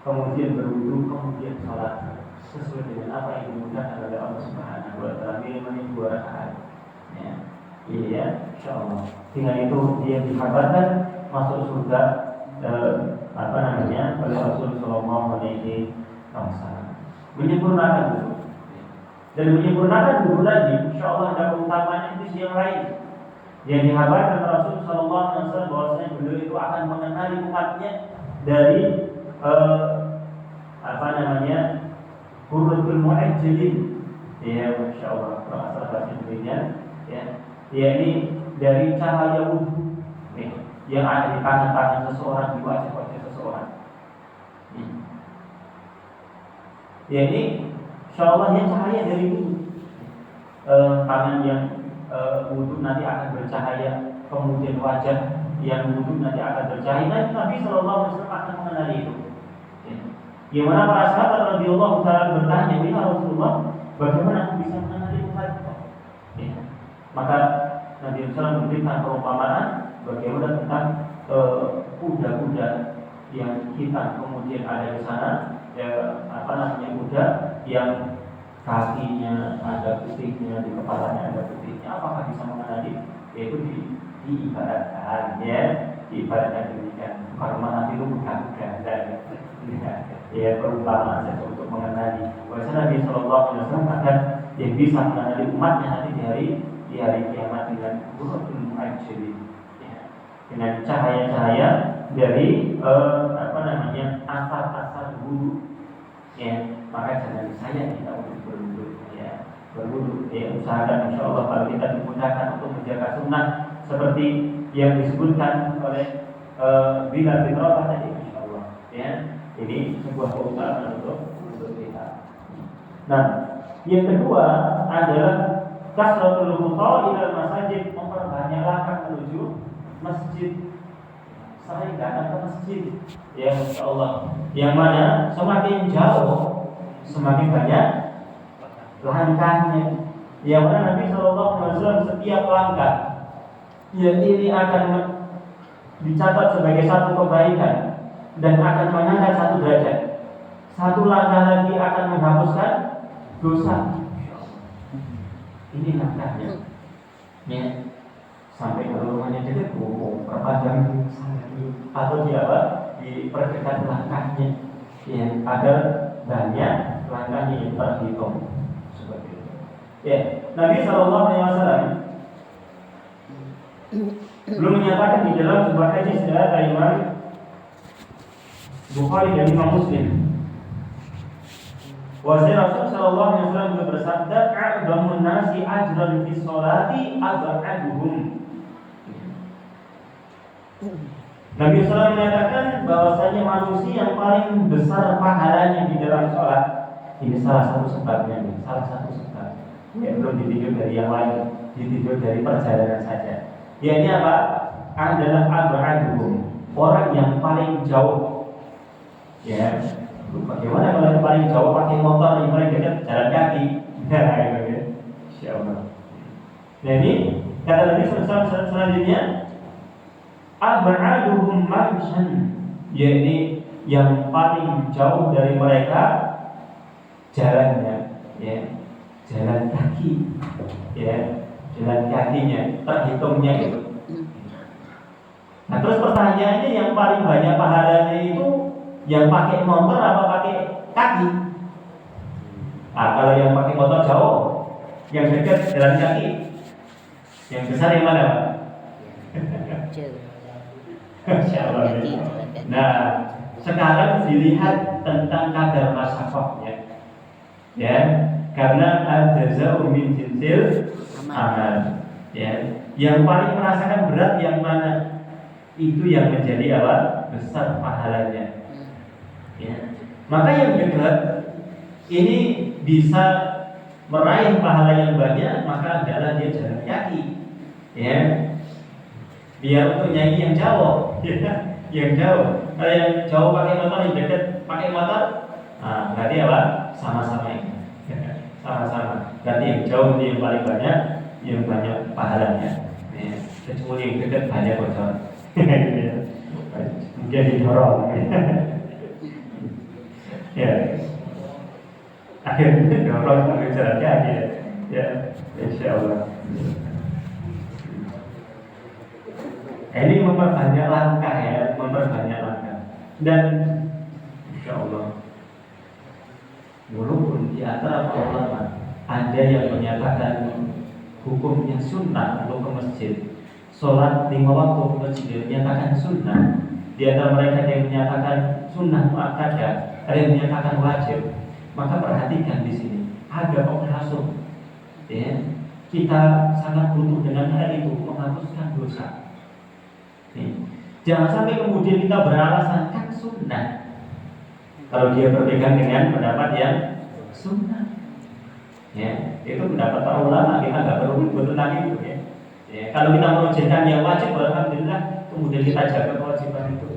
kemudian berwudu, kemudian sholat sesuai dengan apa yang dimudahkan oleh Allah Subhanahu Wa Taala. Ini 2 rakaat. Ya, iya, insyaallah. Dengan itu dia dikabarkan masuk surga oleh Rasul Sallallahu Alaihi Wasallam. Menyempurnakan itu. Dan menyempurnakan wudu lagi, insyaallah ada keutamaan itu yang lain. Yang dikabarkan Rasul Sallallahu Alaihi Wasallam bahwasanya beliau itu akan mengenali umatnya dari huruful mu'ajjalin. Ya, insyaallah bahasa Indonesia, ya, yakni dari cahaya wudhu yang ada di tangan-tangan seseorang, di wajah-wajah seseorang. Yakni insyaallah ya cahaya dari wudhu. Tangan yang wudhu nanti akan bercahaya, kemudian wajah yang wudhu nanti akan bercahaya. Nah, Nabi Shallallahu Alaihi Wasallam akan mengenali itu. Yang mana para sahabat radhiyallahu taala bertanya, "Ya Rasulullah, bagaimana aku bisa mengenali umatku?" Maka Nabi SAW memberikan perumpamaan bagaimana tentang kuda-kuda yang hitam, kemudian ada di sana kuda yang kakinya ada putihnya, di kepalanya ada putihnya. Apakah bisa mengenali? Yaitu diibaratkan, ya, diibaratkan demikian. Karena nanti itu bukan ya perumpamaan saja untuk mengenali. Bahwa Nabi Shallallahu Alaihi Wasallam akan yang bisa mengenali umatnya nanti di hari kiamat dengan burukul mu'ajjali, ya, dengan cahaya-cahaya dari asar-asar wudhu. Ya, maka jangan saya kita untuk berwudhu, ya, berwudhu. Ya, usahakan insyaallah kalau kita dimudahkan untuk menjaga sunnah seperti yang disebutkan oleh Bilal bin Rabah tadi, insyaallah, ya. Ini sebuah keutamaan untuk kita. Nah, yang kedua adalah kasratul khutaa ila masajid, memperbanyak langkah menuju masjid. Sering datang ke masjid, ya insyaallah. Yang mana semakin jauh semakin banyak langkahnya. Yang mana Nabi Shallallahu Alaihi Wasallam setiap langkah ya ini akan dicatat sebagai satu kebaikan dan akan mengangkat satu derajat. Satu langkah lagi akan menghapuskan dosa. Ini langkahnya. Ya. Sampai ke rumahnya jadi perpanjang atau diperdekat langkahnya, ya, agar banyak langkahnya yang terhitung seperti itu. Ya, Nabi Shallallahu Alaihi Wasallam belum menyatakan di dalam sebuah hadis dari Imam Bukhari dan Imam Muslim. Wahai Rasul Shallallahu Alaihi Wasallam juga bersabda, "A'dhamun nasi ajran fi sholati ab'aduhum." Nabi SAW menyatakan bahwasanya manusia yang paling besar pahalanya di dalam sholat. Ini salah satu sebabnya, salah satu sebab. Ya, belum ditinjau dari yang lain, ditinjau dari perjalanan saja. Ya, ini apa? Adalah ab'aduhum, orang yang paling jauh. Ya, bagaimana kalau yang paling jauh pakai motor, yang paling dekat jalan kaki? Insyaallah. Nah, ini kata Nabi SAW selanjutnya, ab'aduhum mamshan, yakni yang paling jauh dari mereka jalannya, ya, jalan kaki, ya, jalan kakinya terhitungnya itu. Nah, terus pertanyaannya, yang paling banyak pahalanya itu yang pakai motor apa pakai kaki? Kalau yang pakai motor jauh, yang dekat jalan kaki, yang besar yang mana, Pak? Insyaallah. Nah, sekarang dilihat tentang kadar masyaqqahnya. Ya, karena al-jazaa'u min jinsil amal. Ya, yang paling merasakan berat yang mana? Itu yang menjadi apa? Besar pahalanya. Ya. Maka yang dekat ini bisa meraih pahala yang banyak, maka adalah dia jalan kaki. Ya. Biar untuk nyanyi yang jauh, yang jauh. Kalau yang jauh pakai motor, yang dekat pakai motor, nah, berarti apa? Sama-sama ini, sama-sama. Berarti yang jauh ini yang paling banyak, yang banyak pahalanya. Ya. Kecuali yang dekat banyak bocor. Mungkin didorong. Ya, akhirnya dorong sampai jalan kaki. Ya, insyaallah. Ini memperbanyak langkah, ya, memperbanyak langkah. Dan insyaallah, walaupun di antara para ulama ada yang menyatakan hukumnya sunnah untuk ke masjid, sholat 5 waktu ke masjid dinyatakan sunnah. Di antara mereka yang menyatakan sunnah muakkadah, ada yang menyatakan wajib. Maka perhatikan di sini, ada penghasut, ya, kita sangat butuh dengan hal itu menghapuskan dosa. Nih. Jangan sampai kemudian kita beralasan kan sunnah. Kalau dia berpegang dengan pendapat yang sunnah, ya itu pendapat para ulama, kita nggak perlu ribut tentang itu ya. Ya, kalau kita mengerjakan yang wajib, alhamdulillah, kemudian kita jaga kewajiban itu.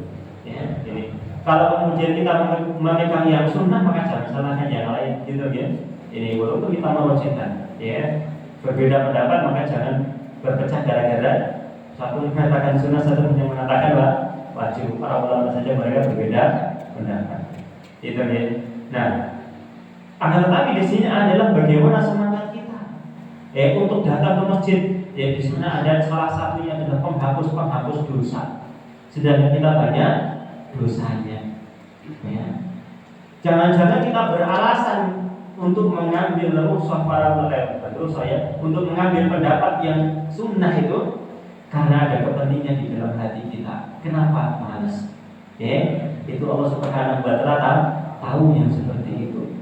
Ya, ini. Kalau kemudian kita memegang yang sunnah, maka jangan salahkan yang lain, gitu ya. Ini walaupun kita mengerjakan, ya berbeda pendapat, maka jangan berpecah gara-gara satu mengatakan sunnah, satu yang mengatakan wajib. Para ulama saja mereka berbeda pendapat. Itu ya. Nah, akan tetapi di sini adalah bagaimana semangat kita, untuk datang ke masjid. Ya, di sana ada salah satunya adalah penghapus dosa. Sedangkan kita banyak dosanya. Ya. Jangan-jangan kita beralasan untuk mengambil rukhsah para ulama, untuk mengambil pendapat yang sunnah itu karena ada kepentingan di dalam hati kita. Kenapa? Malas. Ya, itu Allah Subhanahu wa taala tahu yang seperti itu.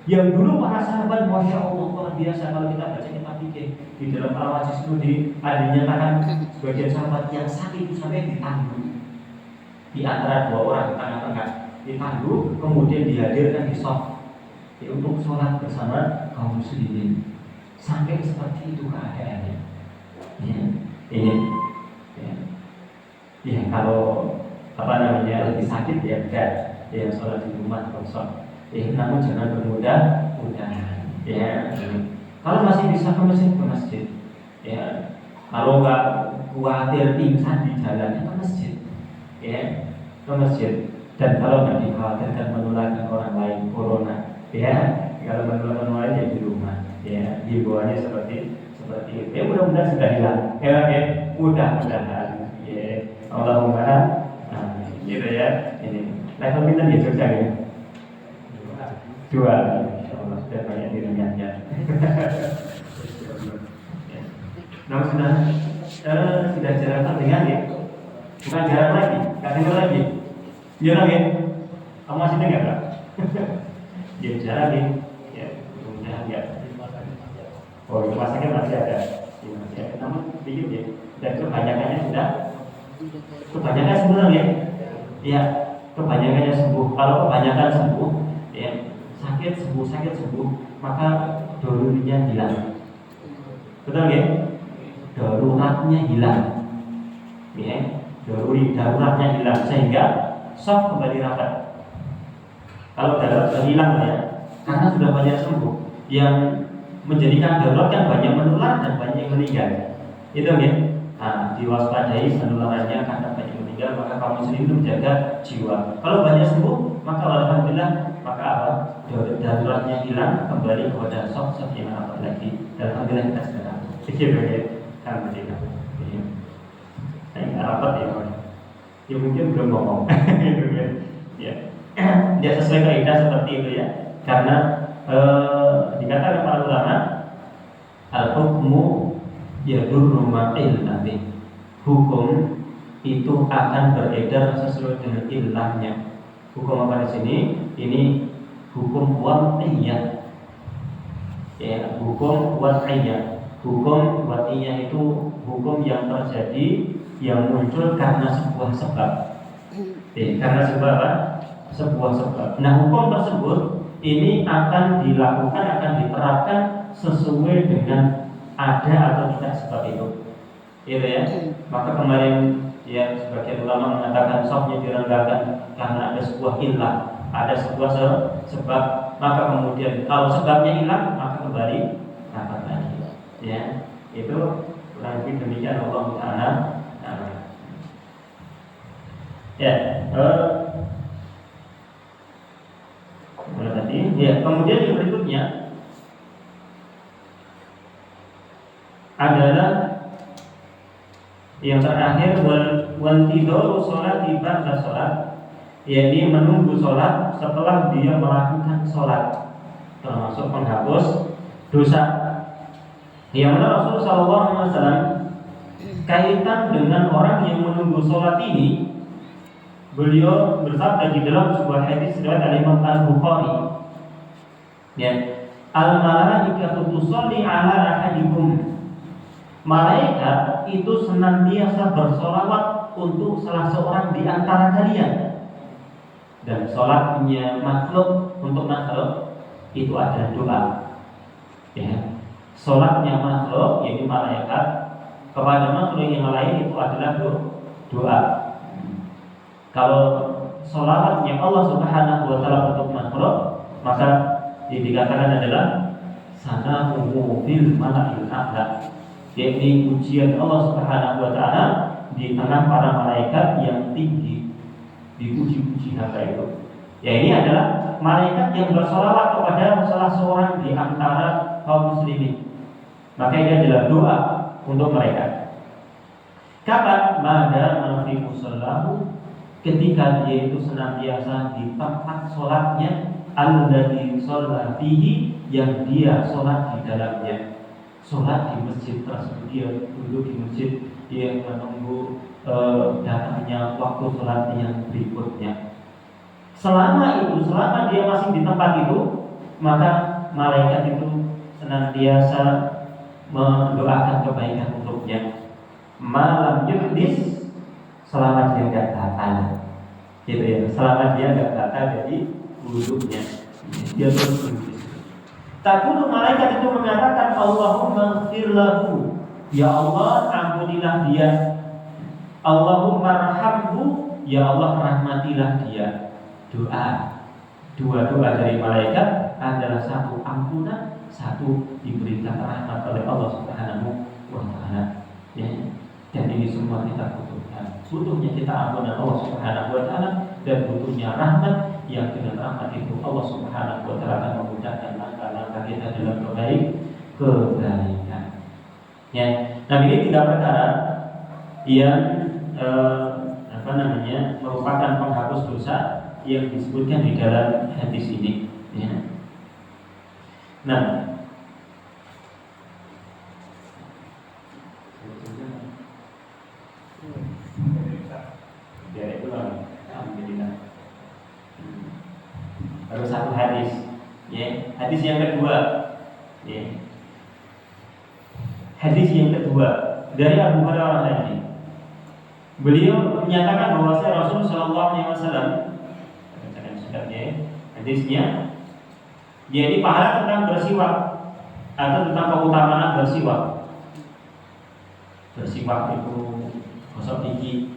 Yang dulu para sahabat, masya Allah luar biasa, kalau kita baca kitab fikih di dalam Al-Wajiz itu dinyatakan sebagian sahabat yang sakit itu sampai ditandu di antara dua orang di tengah-tengah, ditandu kemudian dihadirkan di shaf untuk sholat bersama kaum muslimin. Sampai seperti itu keadaannya. Ya, ini, ya kalau lebih sakit ya enggak, ya sholat di rumah kosong. Namun jangan bermudah-mudahan. Ya, kalau masih bisa ke masjid. Ya, kalau nggak khawatir pingsan di jalan, ke masjid. Ya, ke masjid. Dan kalau nggak dikhawatirkan menularkan orang lain corona, ya, kalau menularkan orang lain ya di rumah. Ya, himbauannya seperti itu. Ya, mudah-mudahan sudah hilang. Ya, mudah-mudahan. Ya, Allahumma amin. Gitu ya. Ini level kita di Jogja ya. Dua, Allah sudah banyak dirinya. Nah, sudah jarang dengan ya, bukan jarang lagi, nggak dengar lagi. Jarang ya, kamu masih dengar nggak? Ya jarang ya, mudah-mudahan ya. Oh, itu masih masih ada, namun sedikit ya. Dan kebanyakannya kebanyakan sebenarnya, ya kebanyakannya sembuh. Kalau kebanyakan sembuh, ya. Sakit sembuh, maka darurnya hilang. Betul ya? Daruratnya hilang. Ya, daruratnya hilang sehingga shock kembali rapat. Kalau darurat sudah hilang ya, karena sudah banyak sembuh, yang menjadikan darurat kan banyak menular dan banyak yang meninggal. Itu ya. Nah, diwaspadai penularannya karena banyak meninggal, maka kaum muslimin menjaga jiwa. Kalau banyak sembuh, maka alhamdulillah, maka apa? Daruratnya hilang, kembali kepada shock yang apa lagi. Dan alhamdulillah kita sekarang. Begitu kan begitu. Saya rapat ya, ya mungkin belum ngomong. Ya, dia sesuai kaidah seperti itu ya. Karena dikatakan para ulama, al-hukmu yadurru ma'il nabi. Hukum itu akan beredar sesuai dengan ilahnya. Hukum apa di sini? Ini hukum wad'iyah. Ya, hukum wad'iyah. Hukum wad'iyah itu hukum yang terjadi, yang muncul karena sebuah sebab. Karena sebuah apa? Sebuah sebab. Nah, hukum tersebut ini akan dilakukan, akan diterapkan sesuai dengan ada atau tidak sebab itu. Gitu ya. Maka kemarin ya sebagian ulama mengatakan sofnya direndahkan karena ada sebuah ilah, ada sebuah sebab. Maka kemudian kalau sebabnya hilang, maka kembali dapat lagi. Ya, itu kurang lebih demikian Allah Taala. Ya, tadi. Ya, kemudian yang berikutnya adalah yang terakhir wantidoru sholat ba'da sholat, yakni menunggu sholat setelah dia melakukan sholat, termasuk menghapus dosa. Yang mana Rasulullah SAW kaitan dengan orang yang menunggu sholat ini, beliau bersabda di dalam sebuah hadis riwayat Imam Al-Bukhari. Ya, Al-malaikatu tusolli ala ahadikum. Malaikat itu senantiasa bersolawat untuk salah seorang di antara kalian. Dan sholatnya makhluk untuk makhluk itu adalah doa. Ya. Sholatnya makhluk yaitu malaikat kepada makhluk yang lain itu adalah doa. Kalau sholawatnya Allah Subhanahu wa taala untuk makhluk, maka dikatakan adalah sanahu fil mala'il a'la, yakni ujian Allah Subhanahu wa taala di tengah para malaikat yang tinggi, dipuji-puji hamba itu. Ya, ini adalah malaikat yang bersolawat kepada salah seorang di antara kaum muslimin. Maka ini adalah doa untuk mereka. Kapan? Mada fi musallahu, ketika dia itu senantiasa di tempat sholatnya, alladzi shalla fihi, yang dia sholat di dalamnya. Sholat di masjid tersebut, dia duduk di masjid, dia menunggu datangnya waktu sholat yang berikutnya. Selama dia masih di tempat itu, maka malaikat itu senantiasa mendoakan kebaikan untuknya. Malam yuhdis, selama dia tidak batal, gitu ya. Selama dia tidak batal jadi wudhunya, dia terus berwudhu. Takut malaikat itu mengatakan, Allahumma ighfir lahu, ya Allah ampunilah dia. Allahumma arhamhu, ya Allah rahmatilah dia. Dua doa dari malaikat adalah satu ampunan, satu diberikan rahmat oleh Allah Subhanahu wa taala. Ya. Dan ini semua kita butuhkan. Butuhnya kita ampunan Allah Subhanahu wa taala dan butuhnya rahmat, yang dengan rahmat itu Allah Subhanahu wa taala akan memudahkan langkah-langkah kita dalam kebaikan. Ya. Nah, ini 3 perkara yang merupakan penghapus dosa yang disebutkan di dalam hadis ini. Ya. Nah, baru satu hadis. Ya. Hadis yang kedua. Ya. Hadis yang kedua dari Abu Hurairah tadi. Beliau menyatakan bahwa Rasul Shallallahu Alaihi Wasallam, hadisnya, jadi pahala tentang bersiwak atau tentang keutamaan bersiwak. Bersiwak itu gosok gigi,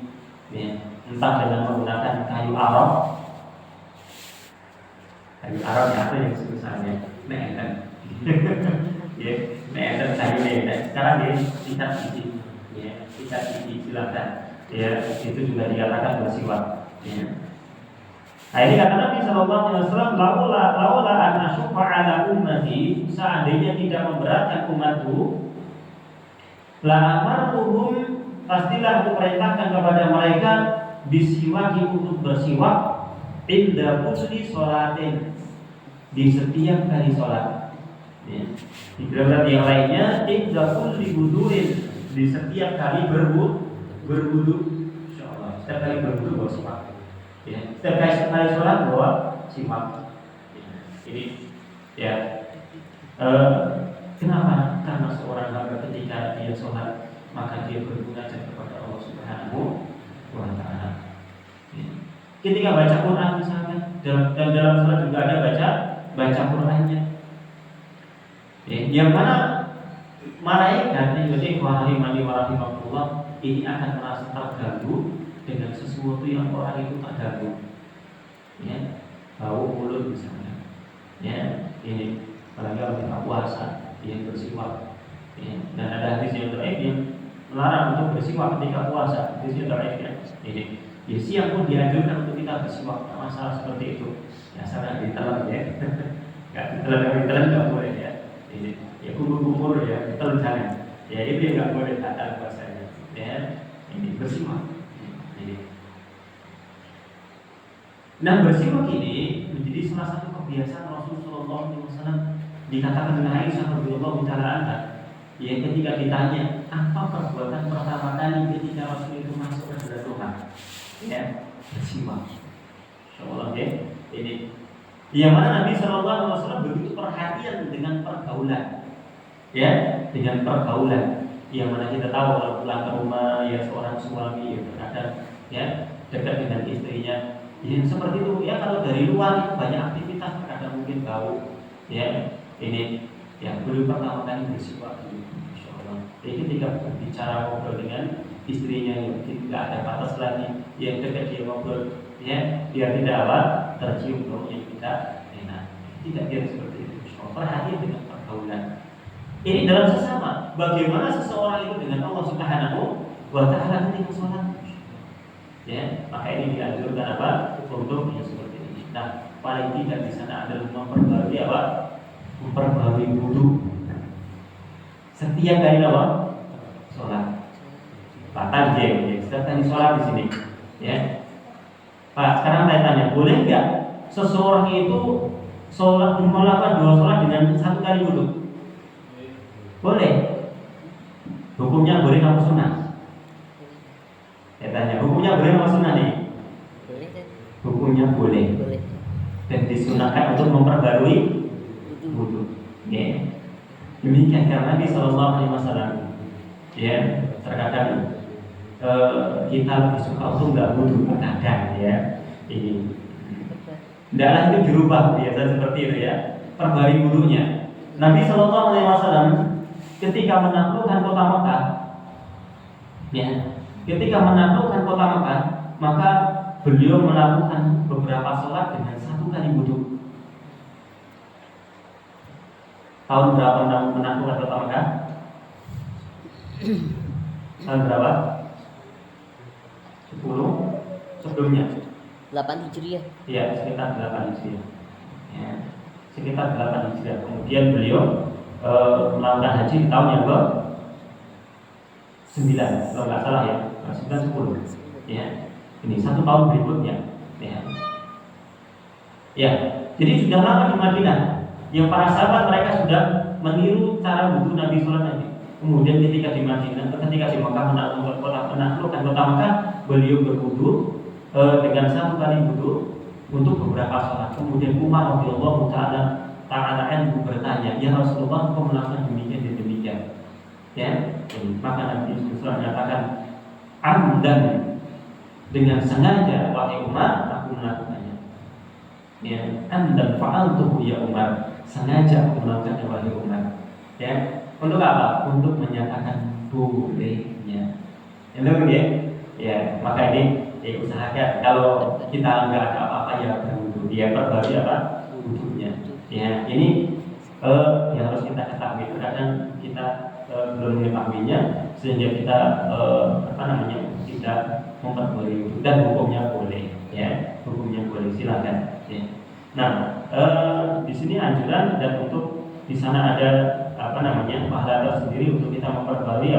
ya, entah dengan menggunakan kayu arok. Kayu arok apa yang sebesarnya nenek, ya, nenek kayu nenek. Sekarang dia sikat gigi, ya, sikat gigi silakan. Ya, itu juga dikatakan bersiwak. Ya. Nah, ini kata Nabi Sallallahu Alaihi Wasallam, laula an asyqa ala ummati, seandainya tidak memberatkan umatku, la amartuhum, pastilah aku perintahkan kepada mereka bisiwaki, untuk bersiwak, inda kulli sholatin, di setiap kali sholat. Ya. Di dalam yang lainnya, inda kulli wudu'in, di setiap kali berwudu, insyaallah. Setiap kali berwudu bawa siwak. Ya, setiap kali sholat bawa siwak. Ya. Ini ya. Kenapa? Karena seorang hamba ketika dia sholat, maka dia bermunajat kepada Allah Subhanahu wa taala. Ya. Ketika baca Quran misalkan, dalam sholat juga ada baca Qurannya. Ya, yang mana malaikat yang berarti rahimani wa rahimakumullah ini akan merasa terganggu dengan sesuatu yang orang itu terganggu. Ya, bau mulut misalnya. Ya, ini apalagi kalau kita puasa, dia bersiwak. Ya, dan ada hadis yang dhaif yang melarang untuk bersiwak ketika puasa. Hadisnya dhaif ya. Ini ya, siang pun dianjurkan untuk kita bersiwak. Masalah seperti itu. Ya, sangat ditelan ya. Ditelan nggak boleh ya. Ini ya, kumur-kumur ya, ditelan jangan. Ya, itu yang nggak boleh batal puasanya. Ya, ini bersiwak. Ini. Nah, bersiwak ini menjadi salah satu kebiasaan Rasulullah SAW. Dikatakan dengan Aisyah radhiyallahu taala anha, ya, ketika ditanya apa perbuatan pertama kali ketika Rasul itu masuk ke dalam rumah, ya, bersiwak. Insyaallah ya, ini yang mana Nabi SAW begitu perhatian dengan pergaulan, ya, dengan pergaulan. Yang mana kita tahu kalau pulang ke rumah ya seorang suami ya terkadang ya dekat dengan istrinya, ya, seperti itu ya. Kalau dari luar banyak aktivitas, terkadang mungkin bau, ya ini yang belum pertama kali bersiwak dulu, insya Allah. Jadi ketika berbicara ngobrol dengan istrinya yang tidak ada batas lagi, yang dekat dia ngobrol, ya dia tidak apa tercium bau yang tidak enak, tidak dia seperti itu. Insya Allah perhatian dengan pergaulan. Ini dalam sesama, bagaimana seseorang itu dengan Allah Subhanahu wa Ta'ala ketika sholat. Ya, maka ini dianjurkan apa? Untuk yang seperti ini. Nah, paling tidak di sana adalah memperbarui apa? Memperbarui wudu. Setiap kali apa? Sholat. Batal ya, setiap kali sholat di sini. Ya, Pak. Sekarang saya tanya, boleh nggak seseorang itu sholat melakukan 2 sholat dengan 1 kali wudu? Boleh. Hukumnya boleh apa sunnah? Saya tanya, hukumnya boleh apa sunnah nih? Boleh kan? Hukumnya boleh. Boleh. Dan disunahkan untuk memperbarui wudu. Ya. Demikian karena Nabi Sallallahu Alaihi Wasallam, ya, terkadang kita lebih suka untuk nggak wudu terkadang, ya. Ini. Tidaklah itu dirubah biasa seperti itu ya. Perbarui wudunya. Nabi Sallallahu Alaihi Wasallam ketika menaklukkan kota Mekah, ya, ketika menaklukkan kota Mekah, maka beliau melakukan beberapa sholat dengan 1 kali wudu. Tahun berapa menaklukkan kota Mekah? Tahun berapa? 10 sebelumnya. 8 Hijriah. Iya, sekitar 8 Hijriah. Ya, sekitar 8 Hijriah. Kemudian beliau melakukan haji di tahun yang ke-9, kalau nggak salah ya, 9 10. Ya, ini 1 tahun berikutnya. Ya, jadi sudah lama di Madinah. Yang para sahabat mereka sudah meniru cara wudu Nabi sholat Nabi. Kemudian ketika di Madinah, ketika di Mekah menaklukkan kota Mekah, beliau berwudu dengan 1 kali wudu untuk beberapa sholat. Kemudian Umar radhiyallahu taala bertanya, ya Rasulullah, kau melakukan demikian dan demikian, ya. Maka Nabi SAW menyatakan, amdan, dengan sengaja wahai Umar aku melakukannya. Ya, amdan fa'altuhu ya Umar, sengaja aku melakukannya wahai Umar. Ya, untuk apa? Untuk menyatakan bolehnya. Ya, ya, maka ini usahakan kalau kita nggak ada apa-apa ya berwudu, dia perbarui apa? Wudunya. Ya, ini yang harus kita ketahui. Kadang kita belum mengetahuinya sehingga kita tidak memperbarui wudu, dan hukumnya boleh, ya, hukumnya boleh, silakan. Ya. Nah, di sini anjuran dan untuk di sana ada pahala tersendiri untuk kita memperbarui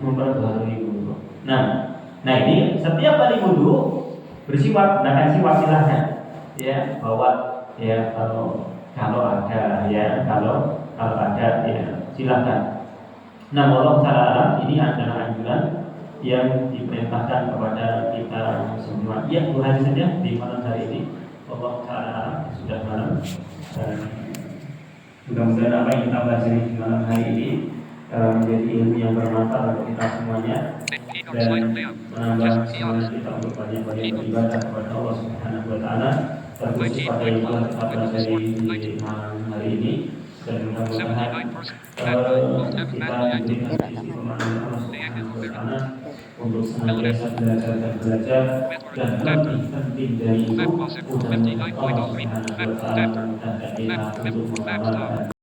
memperbarui wudu. Nah ini setiap kali wudu bersiwak, gunakan siwak silakan, ya, bawa ya kalau ada, ya, kalau ada, ya, silakan. Nah, Allah Ta'ala ini adalah anjuran yang diperintahkan kepada kita semua. Ya, 2 hari saja di malam hari ini. Allah Ta'ala sudah malam. Mudah-mudahan apa yang kita bahas di malam hari ini menjadi ilmu yang bermanfaat untuk kita semuanya dan menambah semangat kita untuk banyak-banyak beribadah kepada Allah Subhanahu wa Ta'ala, terkhusus pada ibadah dari malam hari ini. Dan mudah-mudahan kita diberikan sisi pemahaman Allah Subhanahu wa Ta'ala untuk senantiasa belajar dan lebih penting dari itu, mudah-mudahan Allah Subhanahu wa Ta'ala memudahkan kita untuk mengamalkan